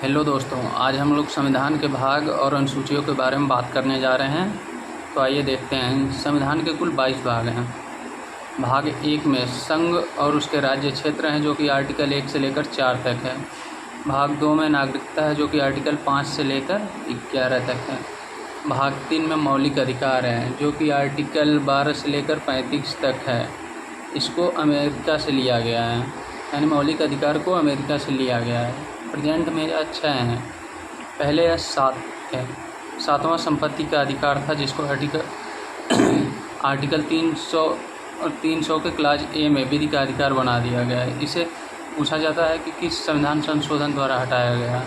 Hello दोस्तों, आज हम लोग संविधान के भाग और अनुसूचियों के बारे में बात करने जा रहे हैं। तो आइए देखते हैं। संविधान के कुल 22 भाग हैं। भाग 1 में संघ और उसके राज्य क्षेत्र हैं, जो कि आर्टिकल 1 से लेकर 4 तक है। भाग 2 में नागरिकता है, जो कि आर्टिकल 5 से लेकर 11 तक है। भाग 3 में मौलिक अधिकार हैं, जो कि आर्टिकल 12 से लेकर 35 तक है। इसको अमेरिका से लिया गया है, यानी मौलिक अधिकार को अमेरिका से लिया गया है। प्रेजेंट में 6 हैं। पहले 7 है। 7वां संपत्ति का अधिकार था, जिसको आर्टिकल 300 के क्लाज ए में विधि का अधिकार बना दिया गया है। इसे पूछा जाता है कि किस संविधान संशोधन द्वारा हटाया गया।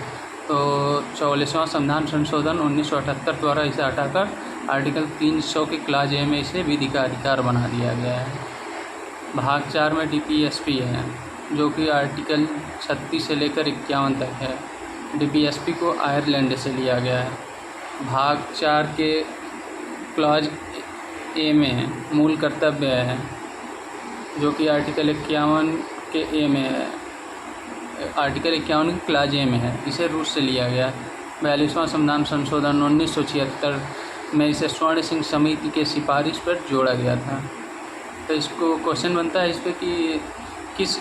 तो 44वां संविधान संशोधन 1978 द्वारा इसे हटाकर आर्टिकल 300 के क्लाज ए में इसे विधि का अधिकार बना दिया गया है। भाग 4 में DPSP है, जो कि आर्टिकल 36 से लेकर 51 तक है। DPSP को आयरलैंड से लिया गया है। भाग 4 के क्लॉज ए में मूल कर्तव्य है, जो कि आर्टिकल 51 के ए में है। आर्टिकल 51 के क्लॉज ए में है। इसे रूस से लिया गया है। 42वां संविधान संशोधन 1976 में इसे स्वर्ण सिंह समिति के सिफारिश पर जोड़ा गया था। तो इसको क्वेश्चन बनता है इस पर कि किस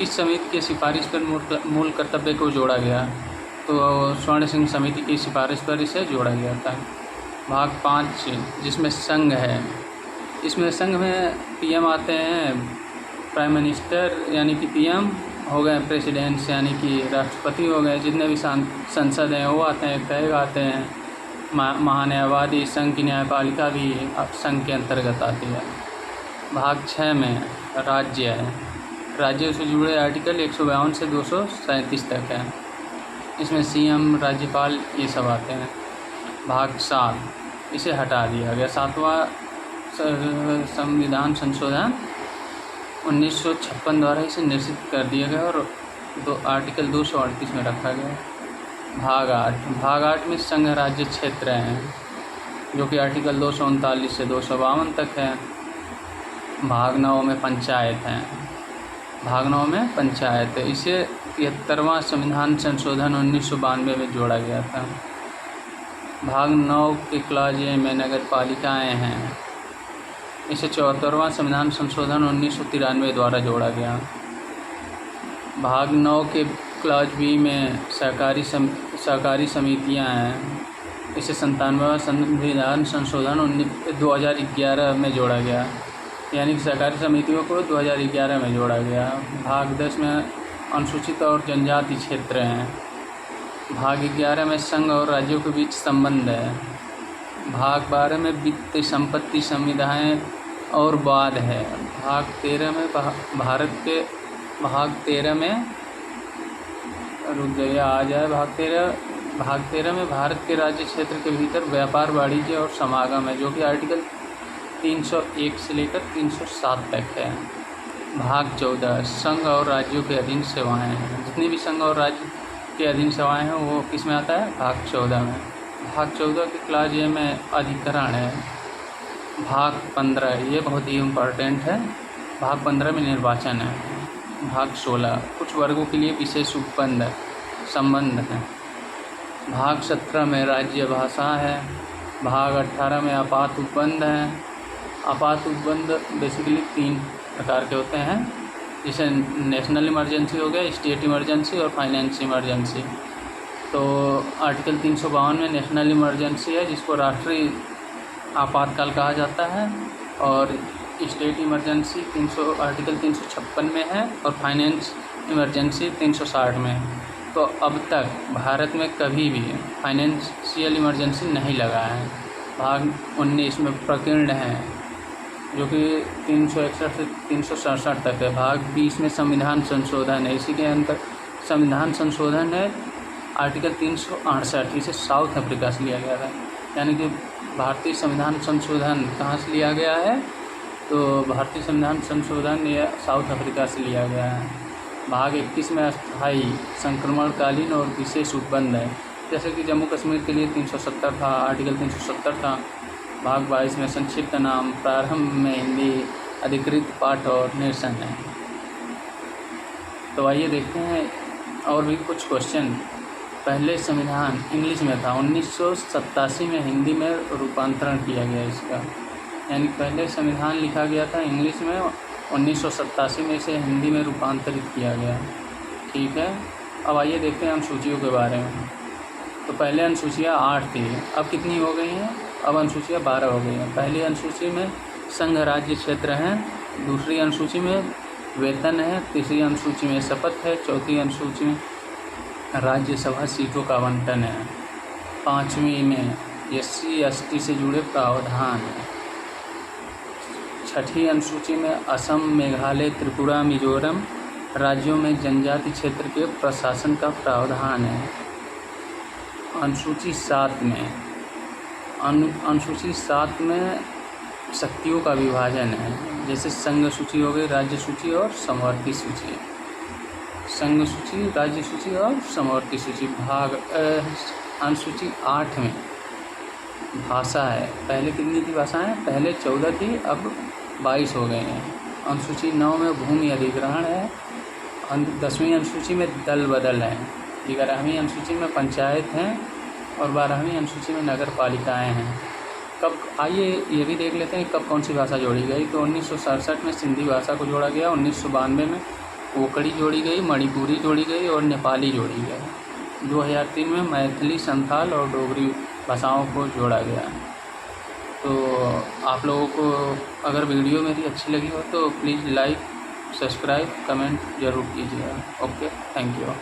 समिति के सिफारिश पर मूल कर्तव्य को जोड़ा गया। तो स्वर्ण सिंह समिति की सिफारिश पर इसे जोड़ा गया था। भाग 5 जिसमें संघ है, इसमें संघ में PM आते हैं, प्राइम मिनिस्टर यानी कि PM हो गए, प्रेसिडेंट्स यानी कि राष्ट्रपति हो गए, जितने भी संसद हैं वो आते हैं, तय आते हैं। महान्यायवादी संघ की न्यायपालिका भी संघ के अंतर्गत आती है। भाग 6 में राज्य है। राज्यों से जुड़े आर्टिकल 152 से 237 तक है। इसमें CM, राज्यपाल ये सब आते हैं। भाग 7 इसे हटा दिया गया। 7वां संविधान संशोधन 1956 द्वारा इसे निश्चित कर दिया गया और आर्टिकल 238 में रखा गया। भाग 8 में संघ राज्य क्षेत्र हैं, जो कि आर्टिकल 239 से 252 तक है। भाग 9 में पंचायत हैं। भाग 9 में पंचायत है। इसे 73वां संविधान संशोधन 1992 में जोड़ा गया था। भाग 9 के क्लॉज ए में नगर पालिकाएँ हैं। इसे 74वां संविधान संशोधन 1993 द्वारा जोड़ा गया। भाग 9 के क्लॉज बी में सहकारी समितियां हैं। इसे 97वां संविधान संशोधन 2011 में जोड़ा गया, यानी कि सहकारी समितियों को 2011 में जोड़ा गया। भाग 10 में अनुसूचित और जनजाति क्षेत्र हैं। भाग 11 में संघ और राज्यों के बीच संबंध है। भाग 12 में वित्त, संपत्ति, संविधाएं और वाद है। भाग 13 में भाग 13 में भारत के राज्य क्षेत्र के भीतर व्यापार, वाणिज्य और समागम है, जो कि आर्टिकल 301 से लेकर 307 तक है। भाग 14 संघ और राज्यों के अधीन सेवाएं हैं। जितनी भी संघ और राज्य के अधीन सेवाएं हैं वो किस में आता है? भाग 14 में। भाग 14 के क्लॉज ए में अधिकरण है। भाग 15 ये बहुत ही इम्पोर्टेंट है। भाग 15 में निर्वाचन है। भाग 16 कुछ वर्गों के लिए विशेष संबंध है। भाग 17 में राज्य भाषा है। भाग 18 में आपात उपबंध है। आपात उपबंध बेसिकली 3 प्रकार के होते हैं, जैसे नेशनल इमरजेंसी हो गया, स्टेट इमरजेंसी और फाइनेंस इमरजेंसी। तो आर्टिकल 352 में नेशनल इमरजेंसी है, जिसको राष्ट्रीय आपातकाल कहा जाता है, और स्टेट इमरजेंसी आर्टिकल 356 में है, और फाइनेंस इमरजेंसी 360 में है। तो अब तक भारत में कभी भी फाइनेंशियल इमरजेंसी नहीं लगा है। भाग 19 में प्रकीर्ण है, जो कि 361 से 367 तक है। भाग 20 में संविधान संशोधन है। इसी के अंतर संविधान संशोधन है आर्टिकल 368, इसे साउथ अफ्रीका से लिया गया था। यानी कि भारतीय संविधान संशोधन कहाँ से लिया गया है? तो भारतीय संविधान संशोधन यह साउथ अफ्रीका से लिया गया है। भाग 21 में अस्थायी, संक्रमणकालीन और विशेष उपबंध है, जैसे कि जम्मू कश्मीर के लिए 370 था, आर्टिकल 370 था। भाग 22 में संक्षिप्त नाम, प्रारंभ में हिंदी, अधिकृत पाठ और निरसन है। तो आइए देखते हैं और भी कुछ क्वेश्चन पहले संविधान इंग्लिश में था, 1987 में हिंदी में रूपांतरण किया गया इसका, यानी पहले संविधान लिखा गया था इंग्लिश में, 1987 में इसे हिंदी में रूपांतरित किया गया। ठीक है, अब आइए देखते हैं अनुसूचियों के बारे में। तो पहले अनुसूचियाँ 8 थी, अब कितनी हो गई हैं? अब अनुसूचियाँ 12 हो गई हैं। पहली अनुसूची में संघ राज्य क्षेत्र हैं, दूसरी अनुसूची में वेतन है, तीसरी अनुसूची में शपथ है, चौथी अनुसूची में राज्यसभा सीटों का आवंटन है, पाँचवीं में SC ST से जुड़े प्रावधान है, छठी अनुसूची में असम, मेघालय, त्रिपुरा, मिजोरम राज्यों में जनजाति क्षेत्र के प्रशासन का प्रावधान है। अनुसूची 7 में अनुसूची 7 में शक्तियों का विभाजन है, जैसे संघ सूची हो गई, राज्य सूची और समवर्ती सूची। संघ सूची, राज्य सूची और समवर्ती सूची। भाग अनुसूची 8 में भाषा है, पहले कितनी थी भाषाएं? पहले 14 थी, अब 22 हो गए हैं। अनुसूची 9 में भूमि अधिग्रहण है, 10वीं अनुसूची में दल बदल है, 11वीं अनुसूची में पंचायत हैं और 12वीं अनुसूची में नगर पालिकाएँ हैं। कब, आइए ये भी देख लेते हैं कब कौन सी भाषा जोड़ी गई। तो 1967 में सिंधी भाषा को जोड़ा गया, 1992 में कोंकणी जोड़ी गई, मणिपुरी जोड़ी गई और नेपाली जोड़ी गई। 2003 में मैथिली, संथाल और डोगरी भाषाओं को जोड़ा गया। तो आप लोगों को अगर वीडियो मेरी अच्छी लगी हो तो प्लीज़ लाइक, सब्सक्राइब, कमेंट ज़रूर कीजिएगा। Okay, thank you.